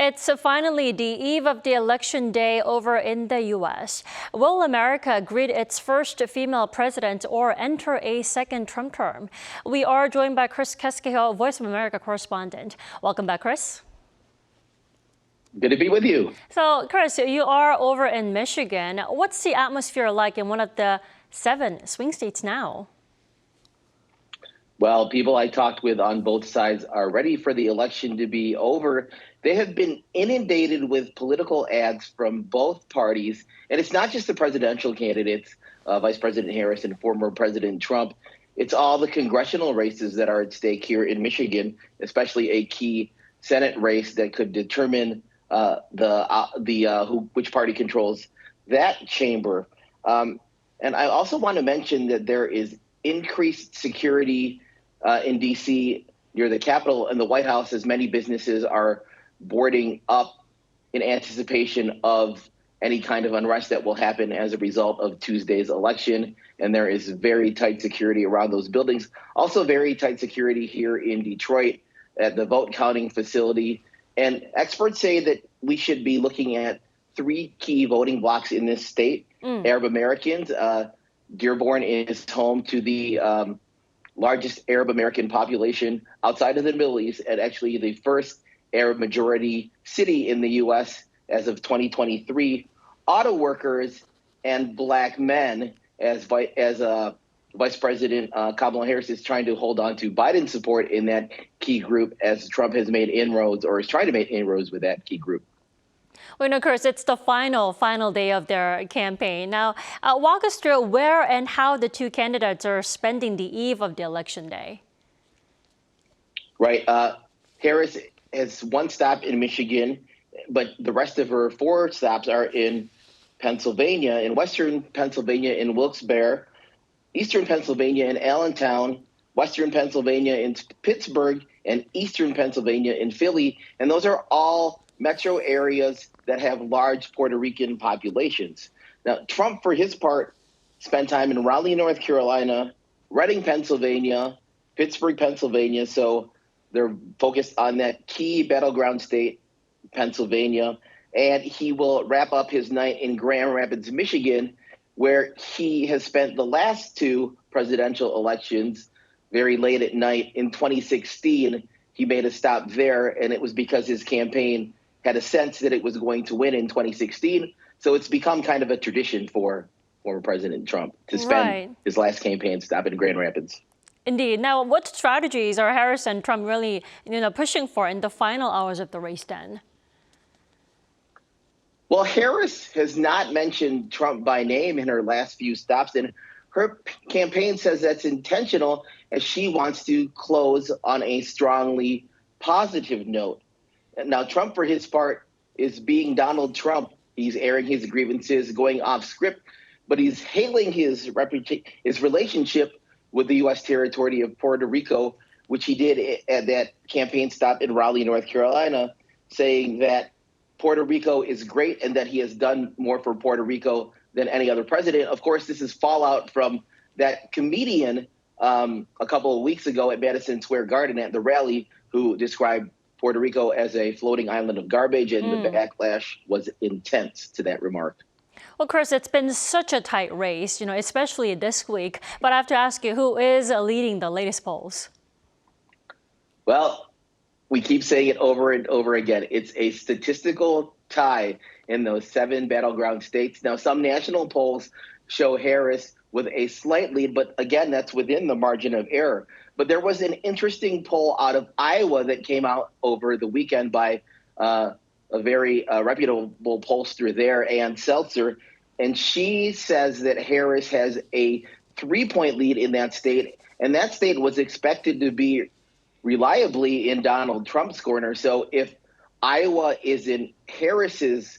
It's finally the eve of the election day over in the U.S. Will America greet its first female president or enter a second Trump term? We are joined by Chris Casquejo, Voice of America correspondent. Welcome back, Chris. Good to be with you. So, Chris, you are over in Michigan. What's the atmosphere like in one of the 7 swing states now? Well, people I talked with on both sides are ready for the election to be over. They have been inundated with political ads from both parties. And it's not just the presidential candidates, Vice President Harris and former President Trump. It's all the congressional races that are at stake here in Michigan, especially a key Senate race that could determine which party controls that chamber. And I also want to mention that there is increased security in D.C. near the Capitol and the White House, as many businesses are boarding up in anticipation of any kind of unrest that will happen as a result of Tuesday's election. And there is very tight security around those buildings. Also very tight security here in Detroit at the vote counting facility. And experts say that we should be looking at 3 key voting blocks in this state. Arab Americans. Dearborn is home to the largest Arab American population outside of the Middle East, and actually the first Arab majority city in the U.S. as of 2023. Auto workers and Black men, as Vice President Kamala Harris is trying to hold on to Biden's support in that key group, as Trump has made inroads or is trying to make inroads with that key group. Well, of course, it's the final day of their campaign. Now, walk us through where and how the 2 candidates are spending the eve of the election day. Right. Harris has 1 stop in Michigan, but the rest of her 4 stops are in Pennsylvania, in Western Pennsylvania in Wilkes-Barre, Eastern Pennsylvania in Allentown, Western Pennsylvania in Pittsburgh, and Eastern Pennsylvania in Philly. And those are all metro areas that have large Puerto Rican populations. Now, Trump, for his part, spent time in Raleigh, North Carolina, Reading, Pennsylvania, Pittsburgh, Pennsylvania. So they're focused on that key battleground state, Pennsylvania. And he will wrap up his night in Grand Rapids, Michigan, where he has spent the last 2 presidential elections very late at night. In 2016, he made a stop there, and it was because his campaign had a sense that it was going to win in 2016. So it's become kind of a tradition for former President Trump to spend his last campaign stop in Grand Rapids. Indeed. Now, what strategies are Harris and Trump really, pushing for in the final hours of the race then? Well, Harris has not mentioned Trump by name in her last few stops, and her campaign says that's intentional, as she wants to close on a strongly positive note. Now, Trump, for his part, is being Donald Trump. He's airing his grievances, going off script, but he's hailing his relationship with the U.S. territory of Puerto Rico, which he did at that campaign stop in Raleigh, North Carolina, saying that Puerto Rico is great and that he has done more for Puerto Rico than any other president. Of course, this is fallout from that comedian a couple of weeks ago at Madison Square Garden at the rally, who described Puerto Rico as a floating island of garbage, and the backlash was intense to that remark. Well, Chris, it's been such a tight race, especially this week. But I have to ask you, who is leading the latest polls? Well, we keep saying it over and over again. It's a statistical tie in those 7 battleground states. Now, some national polls show Harris with a slight lead, but again, that's within the margin of error. But there was an interesting poll out of Iowa that came out over the weekend by a very reputable pollster there, Ann Seltzer, and she says that Harris has a 3-point lead in that state, and that state was expected to be reliably in Donald Trump's corner. So if Iowa is in Harris's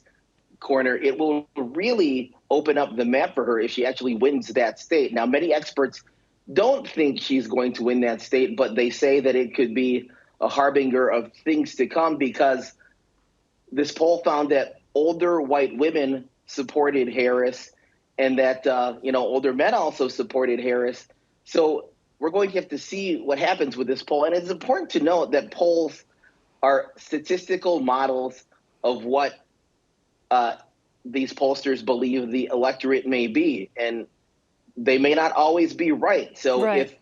corner, it will really open up the map for her if she actually wins that state. Now, many experts don't think she's going to win that state, but they say that it could be a harbinger of things to come, because this poll found that older white women supported Harris, and that older men also supported Harris. So we're going to have to see what happens with this poll. And it's important to note that polls are statistical models of what these pollsters believe the electorate may be, and they may not always be right. So if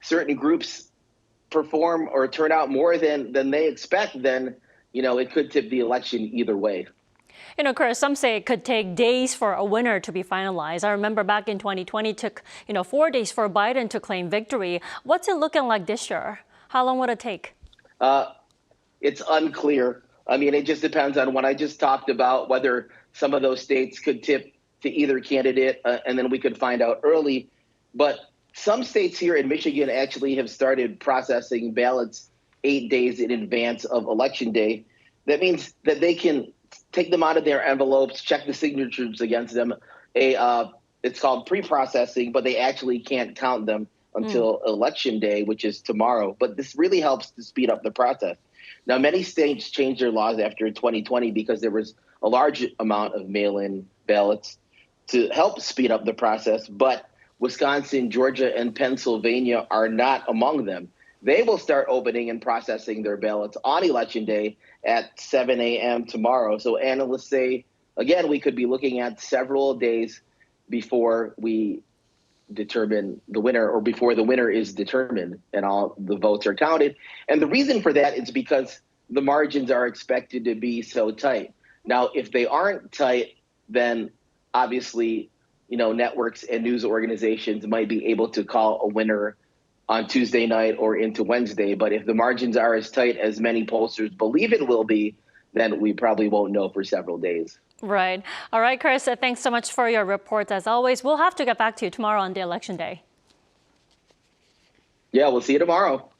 certain groups perform or turn out more than they expect, then it could tip the election either way. Chris, some say it could take days for a winner to be finalized. I remember back in 2020, it took 4 days for Biden to claim victory. What's it looking like this year? How long would it take? It's unclear. I mean, it just depends on what I just talked about, whether some of those states could tip to either candidate, and then we could find out early. But some states here in Michigan actually have started processing ballots 8 days in advance of Election Day. That means that they can take them out of their envelopes, check the signatures against them. It's called pre-processing, but they actually can't count them until Election Day, which is tomorrow. But this really helps to speed up the process. Now, many states changed their laws after 2020 because there was a large amount of mail-in ballots to help speed up the process. But Wisconsin, Georgia, and Pennsylvania are not among them. They will start opening and processing their ballots on Election Day at 7 a.m. tomorrow. So analysts say, again, we could be looking at several days before we determine the winner, or before the winner is determined and all the votes are counted. And the reason for that is because the margins are expected to be so tight. Now, if they aren't tight, then obviously, networks and news organizations might be able to call a winner on Tuesday night or into Wednesday. But if the margins are as tight as many pollsters believe it will be, then we probably won't know for several days. Right. All right, Chris, thanks so much for your report. As always, we'll have to get back to you tomorrow on the election day. Yeah, we'll see you tomorrow.